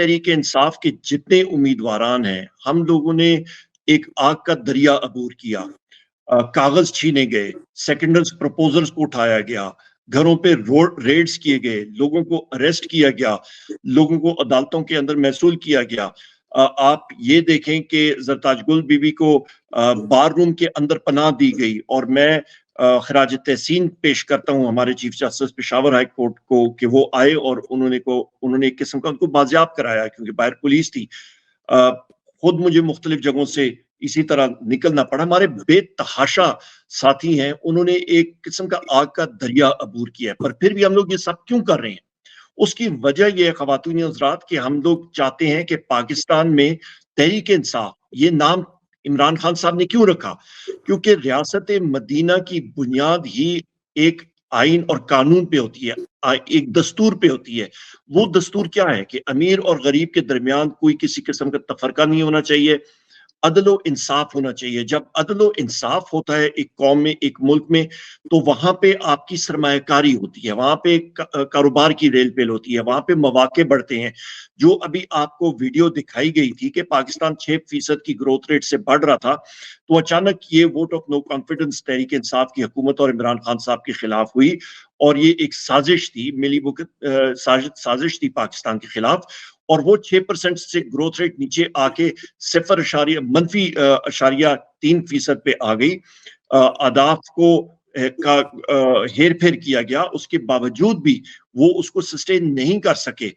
तहरीक इंसाफ के जितने उम्मीदवारान हैं, हम लोगों ने एक आग का दरिया अबूर किया। कागज छीने गए, सेकेंडर्स प्रपोजल्स को उठाया गया, घरों पे रोड रेड्स किए गए, लोगों को अरेस्ट किया गया, लोगों को अदालतों के अंदर महसूल किया गया। आप ये देखें कि जरताज गुल बीबी को बार रूम के अंदर पनाह दी गई और मैं खराज तहसीन पेश करता हूँ हमारे chief justice Peshawar high court को कि वो आए और उन्होंने एक किस्म का उनको बाजियाब कराया क्योंकि बाहर पुलिस थी। अ, खुद मुझे मुख्तलिफ जगहों से इसी तरह निकलना पड़ा। हमारे बेतहाशा साथी हैं, उन्होंने एक किस्म का आग का दरिया अबूर किया है, पर फिर भी हम लोग ये सब क्यों कर रहे हैं? उसकी वजह यह है ख़वातीन हज़रात कि हम लोग चाहते हैं कि पाकिस्तान में तहरीक इंसाफ ये नाम इमरान खान साहब ने क्यों रखा? क्योंकि रियासत मदीना की बुनियाद ही एक आइन और कानून पे होती है, एक दस्तूर पे होती है। वो दस्तूर क्या है कि अमीर और गरीब के दरमियान कोई किसी किस्म का तफरका नहीं होना चाहिए, अदलो इंसाफ होना चाहिए। जब अदलो इंसाफ होता है एक कौम में, एक मुल्क में, तो वहां पे आपकी सरमायाकारी होती है, वहां पे कारोबार की रेल पेल होती है, वहां पे मौके बढ़ते हैं। जो अभी आपको वीडियो दिखाई गई थी कि पाकिस्तान 6% की ग्रोथ रेट से बढ़ रहा था, तो अचानक ये vote of no confidence Tehreek Insaf की हुकूमत और इमरान खान साहब के खिलाफ हुई और ये एक साजिश थी, मिली भुगत साजिश थी पाकिस्तान के खिलाफ। और वो 6% से ग्रोथ रेट नीचे आके सिफर अशारिया मनफी अशारिया 3% पे आ गई। अदाफ को का हेर फेर किया गया, उसके बावजूद भी वो उसको सस्टेन नहीं कर सके।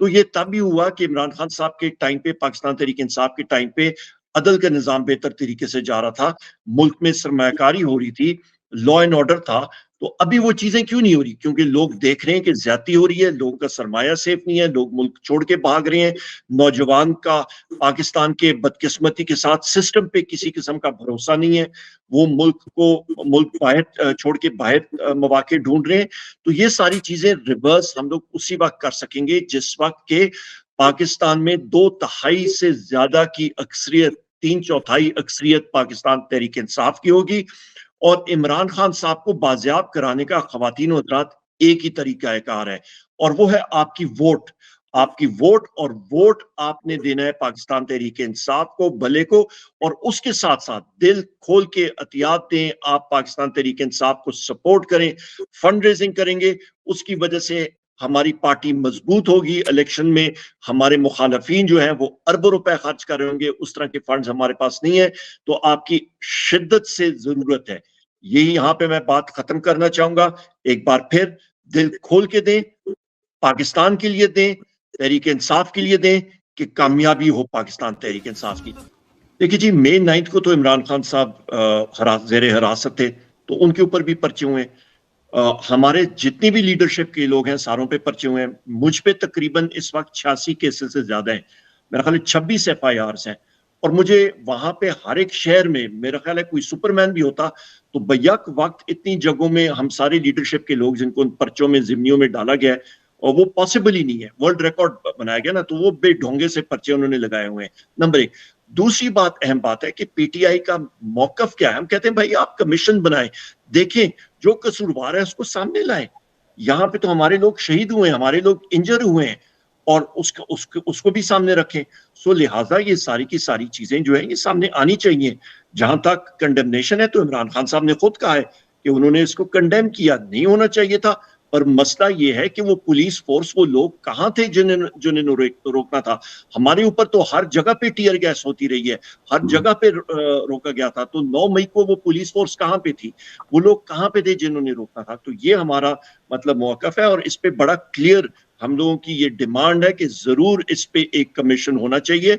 तो ये तब भी हुआ कि इमरान खान साहब के टाइम पे, पाकिस्तान तहरीक इंसाफ के टाइम पे अदल का निज़ाम बेहतर तरीके से जा रहा था, मुल्क में सरमायाकारी हो रही थी, लॉ एंड ऑर्डर था। तो अभी वो चीजें क्यों नहीं हो रही? क्योंकि लोग देख रहे हैं कि ज्यादती हो रही है, लोगों का सरमाया सेफ नहीं है, लोग मुल्क छोड़ के भाग रहे हैं। नौजवान का पाकिस्तान के बदकिस्मती के साथ सिस्टम पे किसी किस्म का भरोसा नहीं है, वो मुल्क बाहर छोड़ के बाहर मौके ढूंढ रहे हैं। तो ये सारी चीजें रिवर्स हम लोग उसी वक्त कर सकेंगे जिस वक्त के पाकिस्तान में 2/3 से ज्यादा की अक्सरियत, 3/4 अक्सरियत पाकिस्तान तहरीक इंसाफ की होगी। और इमरान खान साहब को बाजियाब कराने का ख़वातीन और हज़रात एक ही तरीका कार है, और वो है आपकी वोट। आपकी वोट, और वोट आपने देना है पाकिस्तान तहरीक इंसाफ को, भले को। और उसके साथ साथ दिल खोल के अतियात दें, आप पाकिस्तान तहरीक इंसाफ को सपोर्ट करें, फंड रेजिंग करेंगे, उसकी वजह से हमारी पार्टी मजबूत होगी। इलेक्शन में हमारे मुखालफीन जो है वो अरबों रुपए खर्च कर रहे होंगे, उस तरह के फंड्स हमारे पास नहीं है। तो आपकी शिद्दत से जरूरत है। यही यहां पे मैं बात खत्म करना चाहूंगा। एक बार फिर दिल खोल के दें, पाकिस्तान के लिए दें, तहरीक इंसाफ के लिए दें, कि कामयाबी हो पाकिस्तान तहरीक इंसाफ की। देखिए जी, मई 9 को तो इमरान खान साहब जेर हिरासत थे, तो उनके ऊपर भी पर्चे हुए। हमारे जितनी भी लीडरशिप के लोग हैं सारों पे पर्चे हुए हैं। मुझ पे तकरीबन इस वक्त 86 केसेस से ज्यादा हैं। मेरा ख्याल है 26 FIRs हैं। और मुझे वहां पे हर एक शहर में, मेरा ख्याल है कोई सुपरमैन भी होता तो बैक वक्त इतनी जगहों में हम सारे लीडरशिप के लोग जिनको उन पर्चों में, जिम्नियों में डाला गया है, और वो पॉसिबल ही नहीं है, वर्ल्ड रिकॉर्ड बनाया गया ना, तो वो बेढोंगे से पर्चे उन्होंने लगाए हुए हैं। नंबर एक। दूसरी बात, अहम बात है कि पीटीआई का मौकफ क्या है। हम कहते हैं भाई आप कमीशन बनाएं, देखें जो कसूरवार है उसको सामने लाएं। यहाँ पे तो हमारे लोग शहीद हुए हैं, हमारे लोग इंजर हुए हैं, और उसको भी सामने रखें। सो लिहाजा ये सारी की सारी चीजें जो है ये सामने आनी चाहिए। जहां तक कंडेमनेशन है, तो इमरान खान साहब ने खुद कहा है कि उन्होंने इसको कंडेम किया, नहीं होना चाहिए था। पर मसला ये है कि वो पुलिस फोर्स, वो लोग कहाँ थे जिन्हें रोकना था? हमारे ऊपर तो हर जगह पे टीयर गैस होती रही है, हर जगह पे रोका गया था। तो 9 मई को वो पुलिस फोर्स कहाँ पे थी? वो लोग कहाँ पे थे जिन्होंने रोकना था? तो ये हमारा मतलब मौकफ है, और इस पे बड़ा क्लियर हम लोगों की ये डिमांड है कि जरूर इस पे एक कमीशन होना चाहिए।